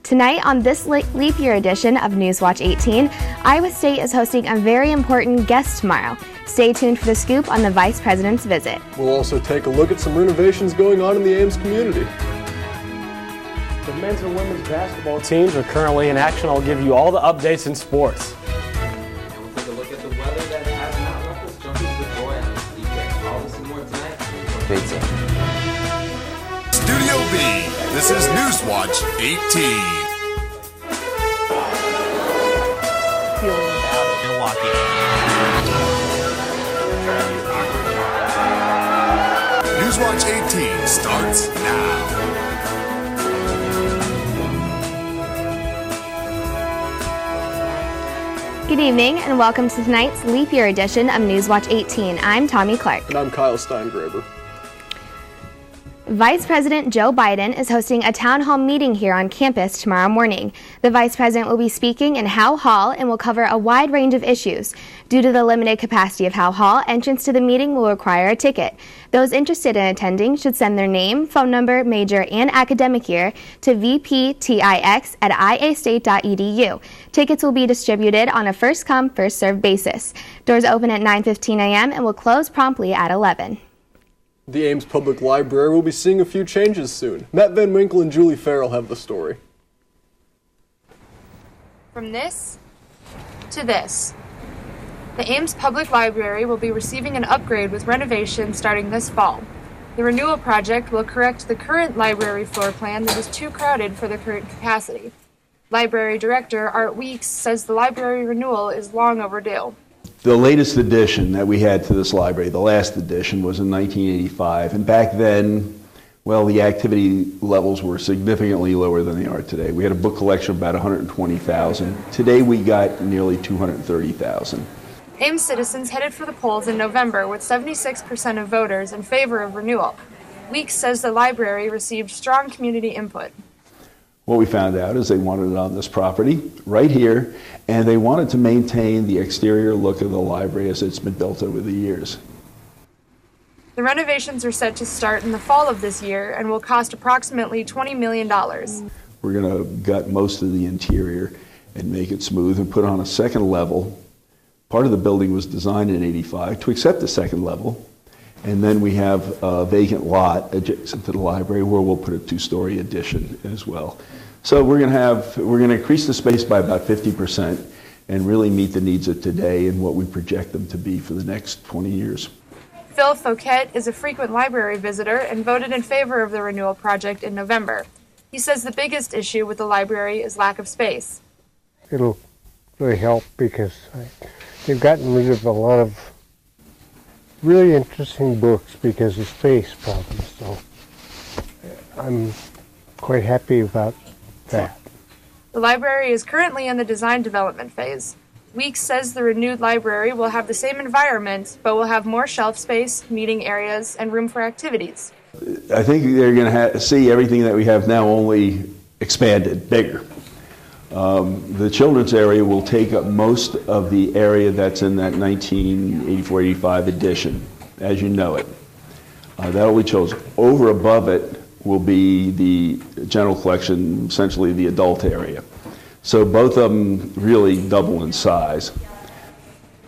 Tonight on this leap year edition of Newswatch 18, Iowa State is hosting a very important guest tomorrow. Stay tuned for the scoop on the Vice President's visit. We'll also take a look at some renovations going on in the Ames community. The men's and women's basketball teams are currently in action. I'll give you all the updates in sports. And we'll take a look at the weather that has not left us jumping to the joy on this weekend. All this and more tonight. Studio B, this is Newswatch 18. Milwaukee. Newswatch 18 starts now. Good evening and welcome to tonight's leap year edition of Newswatch 18. I'm Tommy Clark. And I'm Kyle Steingraber. Vice President Joe Biden is hosting a town hall meeting here on campus tomorrow morning. The Vice President will be speaking in Howe Hall and will cover a wide range of issues. Due to the limited capacity of Howe Hall, entrance to the meeting will require a ticket. Those interested in attending should send their name, phone number, major, and academic year to vptix@iastate.edu. Tickets will be distributed on a first-come, first-served basis. Doors open at 9:15 a.m. and will close promptly at 11. The Ames Public Library will be seeing a few changes soon. Matt Van Winkle and Julie Farrell have the story. From this to this. The Ames Public Library will be receiving an upgrade with renovations starting this fall. The renewal project will correct the current library floor plan that is too crowded for the current capacity. Library Director Art Weeks says the library renewal is long overdue. The latest edition that we had to this library, the last edition, was in 1985, and back then, well, the activity levels were significantly lower than they are today. We had a book collection of about 120,000. Today we got nearly 230,000. Ames citizens headed for the polls in November with 76% of voters in favor of renewal. Weeks says the library received strong community input. What we found out is they wanted it on this property, right here, and they wanted to maintain the exterior look of the library as it's been built over the years. The renovations are set to start in the fall of this year and will cost approximately $20 million. We're going to gut most of the interior and make it smooth and put on a second level. Part of the building was designed in '85 to accept the second level. And then we have a vacant lot adjacent to the library where we'll put a two-story addition as well. So we're going to increase the space by about 50% and really meet the needs of today and what we project them to be for the next 20 years. Phil Fouquet is a frequent library visitor and voted in favor of the renewal project in November. He says the biggest issue with the library is lack of space. It'll really help because they've gotten rid of a lot of really interesting books because of space problems, so I'm quite happy about that. The library is currently in the design development phase. Weeks says the renewed library will have the same environment, but will have more shelf space, meeting areas, and room for activities. I think they're going to see everything that we have now only expanded, bigger. The children's area will take up most of the area that's in that 1984-85 edition, as you know it. That will be chosen. Over above it will be the general collection, essentially the adult area. So both of them really double in size.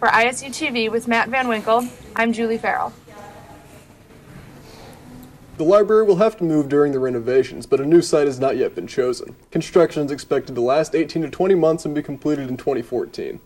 For ISU TV with Matt Van Winkle, I'm Julie Farrell. The library will have to move during the renovations, but a new site has not yet been chosen. Construction is expected to last 18 to 20 months and be completed in 2014.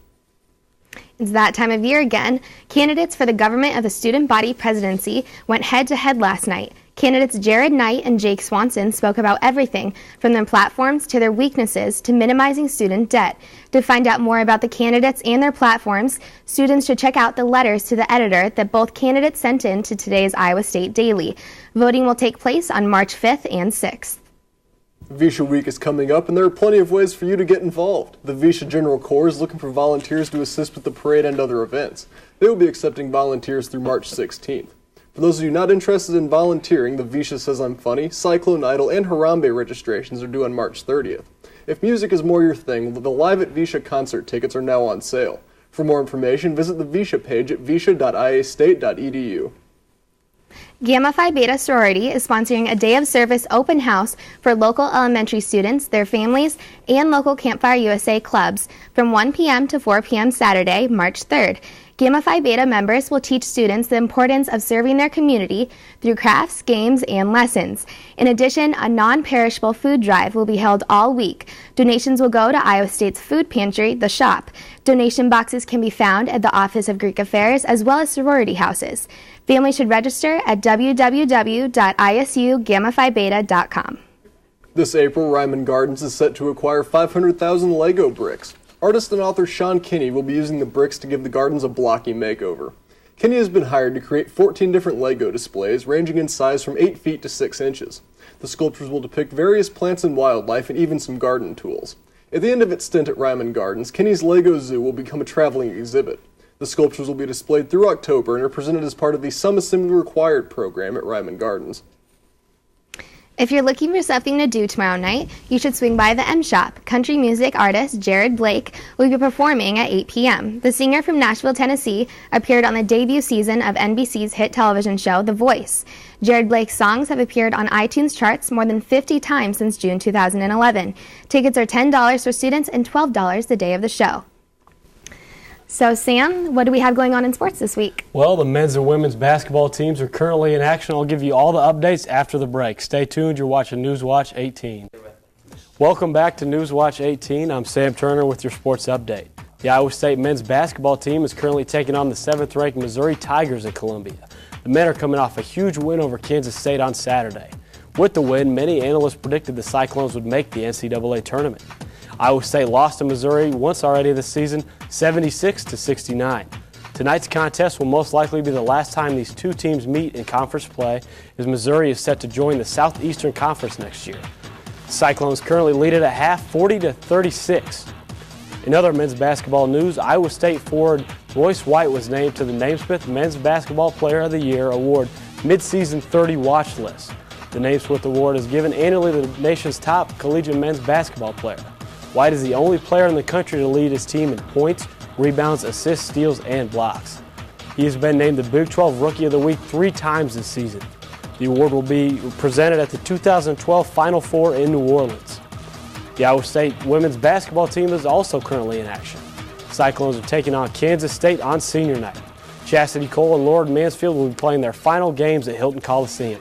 It's that time of year again. Candidates for the government of the student body presidency went head-to-head last night. Candidates Jared Knight and Jake Swanson spoke about everything from their platforms to their weaknesses to minimizing student debt. To find out more about the candidates and their platforms, students should check out the letters to the editor that both candidates sent in to today's Iowa State Daily. Voting will take place on March 5th and 6th. VESHA Week is coming up, and there are plenty of ways for you to get involved. The VESHA General Corps is looking for volunteers to assist with the parade and other events. They will be accepting volunteers through March 16th. For those of you not interested in volunteering, the VESHA Says I'm Funny, Cyclone Idol, and Harambe registrations are due on March 30th. If music is more your thing, the Live at VESHA concert tickets are now on sale. For more information, visit the VESHA page at vesha.iastate.edu. Gamma Phi Beta Sorority is sponsoring a day of service open house for local elementary students, their families, and local Campfire USA clubs from 1 p.m. to 4 p.m. Saturday, March 3rd. Gamma Phi Beta members will teach students the importance of serving their community through crafts, games, and lessons. In addition, a non-perishable food drive will be held all week. Donations will go to Iowa State's food pantry, The Shop. Donation boxes can be found at the Office of Greek Affairs as well as sorority houses. Families should register at www.isugammaphi-beta.com. This April, Ryman Gardens is set to acquire 500,000 Lego bricks. Artist and author Sean Kinney will be using the bricks to give the gardens a blocky makeover. Kinney has been hired to create 14 different Lego displays ranging in size from 8 feet to 6 inches. The sculptures will depict various plants and wildlife and even some garden tools. At the end of its stint at Ryman Gardens, Kinney's Lego Zoo will become a traveling exhibit. The sculptures will be displayed through October and are presented as part of the Some Assembly Required program at Ryman Gardens. If you're looking for something to do tomorrow night, you should swing by the M Shop. Country music artist Jared Blake will be performing at 8 p.m. The singer from Nashville, Tennessee, appeared on the debut season of NBC's hit television show, The Voice. Jared Blake's songs have appeared on iTunes charts more than 50 times since June 2011. Tickets are $10 for students and $12 the day of the show. So, Sam, what do we have going on in sports this week? Well, the men's and women's basketball teams are currently in action. I'll give you all the updates after the break. Stay tuned. You're watching Newswatch 18. Welcome back to Newswatch 18. I'm Sam Turner with your sports update. The Iowa State men's basketball team is currently taking on the 7th-ranked Missouri Tigers in Columbia. The men are coming off a huge win over Kansas State on Saturday. With the win, many analysts predicted the Cyclones would make the NCAA tournament. Iowa State lost to Missouri once already this season, 76-69. Tonight's contest will most likely be the last time these two teams meet in conference play, as Missouri is set to join the Southeastern Conference next year. The Cyclones currently lead it at half, 40-36. In other men's basketball news, Iowa State forward Royce White was named to the Naismith Men's Basketball Player of the Year Award Mid-Season 30 watch list. The Naismith Award is given annually to the nation's top collegiate men's basketball player. White is the only player in the country to lead his team in points, rebounds, assists, steals, and blocks. He has been named the Big 12 Rookie of the Week 3 times this season. The award will be presented at the 2012 Final Four in New Orleans. The Iowa State women's basketball team is also currently in action. Cyclones are taking on Kansas State on senior night. Chastity Cole and Lord Mansfield will be playing their final games at Hilton Coliseum.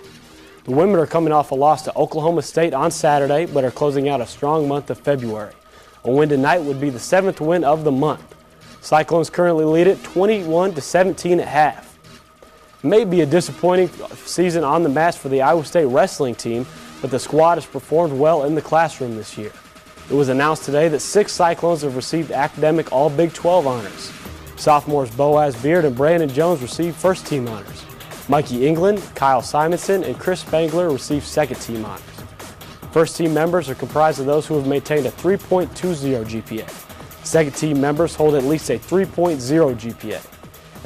The women are coming off a loss to Oklahoma State on Saturday, but are closing out a strong month of February. A win tonight would be the 7th win of the month. Cyclones currently lead it 21-17 at half. It may be a disappointing season on the mats for the Iowa State wrestling team, but the squad has performed well in the classroom this year. It was announced today that 6 Cyclones have received academic All-Big 12 honors. Sophomores Boaz Beard and Brandon Jones received first-team honors. Mikey England, Kyle Simonson, and Chris Spangler received second-team honors. First-team members are comprised of those who have maintained a 3.20 GPA. Second-team members hold at least a 3.0 GPA.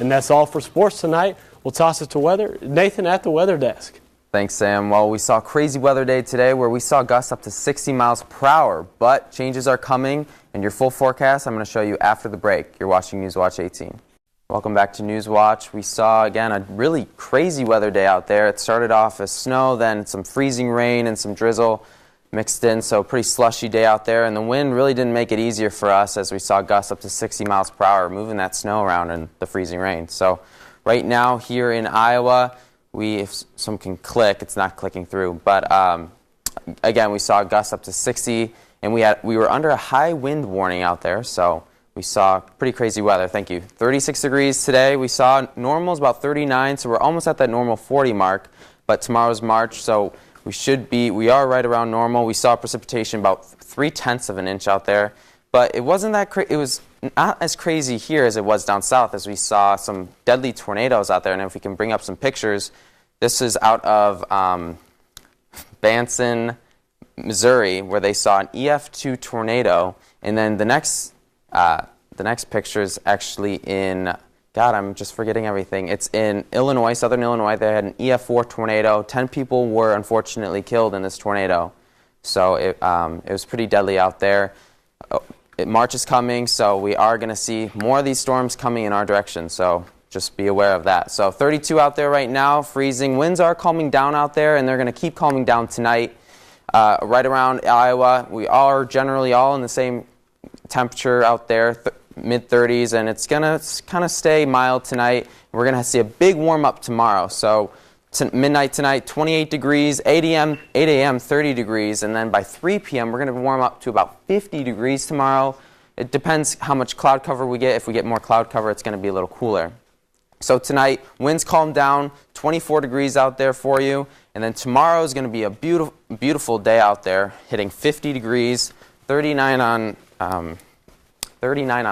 And that's all for sports tonight. We'll toss it to weather. Nathan at the weather desk. Thanks, Sam. Well, we saw a crazy weather day today where we saw gusts up to 60 miles per hour, but changes are coming, and your full forecast I'm going to show you after the break. You're watching Newswatch 18. Welcome back to Newswatch. We saw, again, a really crazy weather day out there. It started off as snow, then some freezing rain and some drizzle mixed in, so pretty slushy day out there, and the wind really didn't make it easier for us as we saw gusts up to 60 miles per hour moving that snow around in the freezing rain. So right now here in Iowa, if some can click, it's not clicking through, but again, we saw gusts up to 60, and we were under a high wind warning out there, so we saw pretty crazy weather. Thank you. 36 degrees today. We saw normal is about 39, so we're almost at that normal 40 mark, but tomorrow's March, so we are right around normal. We saw precipitation about 0.3 of an inch out there, but it wasn't that it was not as crazy here as it was down south, as we saw some deadly tornadoes out there. And if we can bring up some pictures, this is out of Branson, Missouri, where they saw an EF2 tornado, and then the next picture is actually in, God, I'm just forgetting everything. It's in Illinois, southern Illinois. They had an EF4 tornado. 10 people were unfortunately killed in this tornado. So it was pretty deadly out there. March is coming, so we are going to see more of these storms coming in our direction. So just be aware of that. So 32 out there right now, freezing. Winds are calming down out there, and they're going to keep calming down tonight. Right around Iowa, we are generally all in the same temperature out there, mid-30s, and it's going to kind of stay mild tonight. We're going to see a big warm-up tomorrow. So midnight tonight, 28 degrees, 8 a.m., 30 degrees, and then by 3 p.m., we're going to warm up to about 50 degrees tomorrow. It depends how much cloud cover we get. If we get more cloud cover, it's going to be a little cooler. So tonight, winds calm down, 24 degrees out there for you, and then tomorrow is going to be a beautiful, beautiful day out there, hitting 50 degrees, 39 on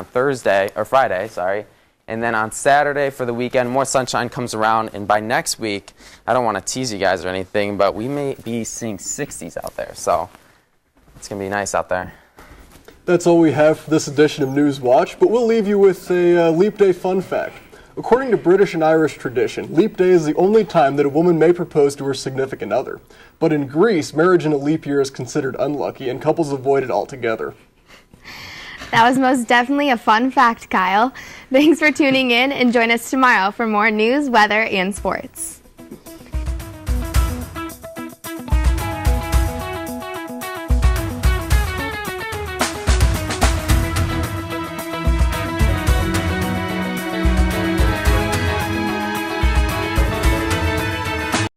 Thursday, or Friday, sorry. And then on Saturday for the weekend, more sunshine comes around. And by next week, I don't want to tease you guys or anything, but we may be seeing 60s out there. So it's going to be nice out there. That's all we have for this edition of Newswatch, but we'll leave you with a Leap Day fun fact. According to British and Irish tradition, Leap Day is the only time that a woman may propose to her significant other. But in Greece, marriage in a leap year is considered unlucky, and couples avoid it altogether. That was most definitely a fun fact, Kyle. Thanks for tuning in, and join us tomorrow for more news, weather, and sports.